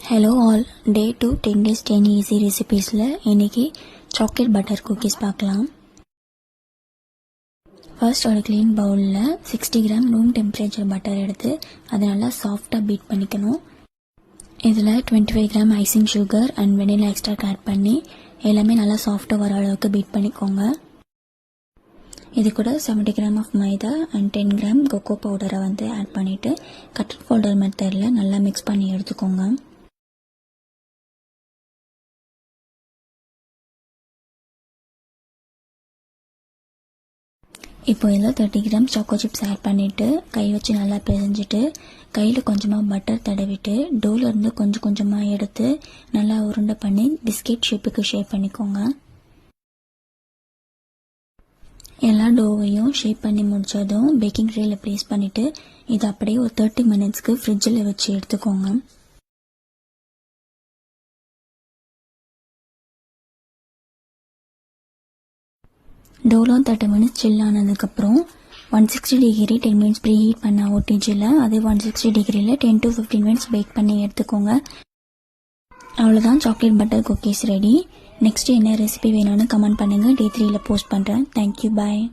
Hello all, டே 2 10 days 10 easy recipesல இன்னைக்கு chocolate butter cookies பார்க்கலாம். First ஒரு க்ளீன் பவுலில் 60 கிராம் ரூம் டெம்பரேச்சர் பட்டர் எடுத்து அதை நல்லா சாஃப்டாக பீட் பண்ணிக்கணும். இதில் 25 gram icing sugar and vanilla extract add பண்ணி எல்லாமே நல்லா சாஃப்டாக வர அளவுக்கு பீட் பண்ணிக்கோங்க. இது கூட 70 gram of maida and 10 gram cocoa பவுடரை ஆட் பண்ணிவிட்டு கட்டர் ஃபோல்டர் மெத்தடில் நல்லா மிக்ஸ் பண்ணி எடுத்துக்கோங்க. இப்போ இதில் 30 கிராம் சாக்கோ சிப்ஸ் ஆட் பண்ணிவிட்டு கை வச்சு நல்லா பிசைஞ்சிட்டு கையில் கொஞ்சமாக பட்டர் தடவிட்டு டோலேருந்து கொஞ்சம் கொஞ்சமாக எடுத்து நல்லா உருண்டை பண்ணி பிஸ்கெட் ஷேப்புக்கு ஷேப் பண்ணிக்கோங்க. எல்லா டோவையும் ஷேப் பண்ணி முடித்ததும் பேக்கிங் ட்ரேயில் ப்ளேஸ் பண்ணிவிட்டு இதை அப்படியே ஒரு 30 மினிட்ஸ்க்கு ஃப்ரிட்ஜில் வச்சு எடுத்துக்கோங்க. டோலாம் 30 மினிட்ஸ் சில் ஆனதுக்கப்புறம் 160 டிகிரி 10 மினிட்ஸ் ப்ரீ ஹீட் பண்ண ஓடிஜியில் அதே 160 டிகிரியில் 10 to 15 மினிட்ஸ் பேக் பண்ணி எடுத்துக்கோங்க. அவ்வளோதான், chocolate butter cookies ready. Next என்ன ரெசிபி வேணும்னு கமெண்ட் பண்ணுங்கள். Day 3ல் போஸ்ட் பண்ணுறேன். தேங்க்யூ, பாய்.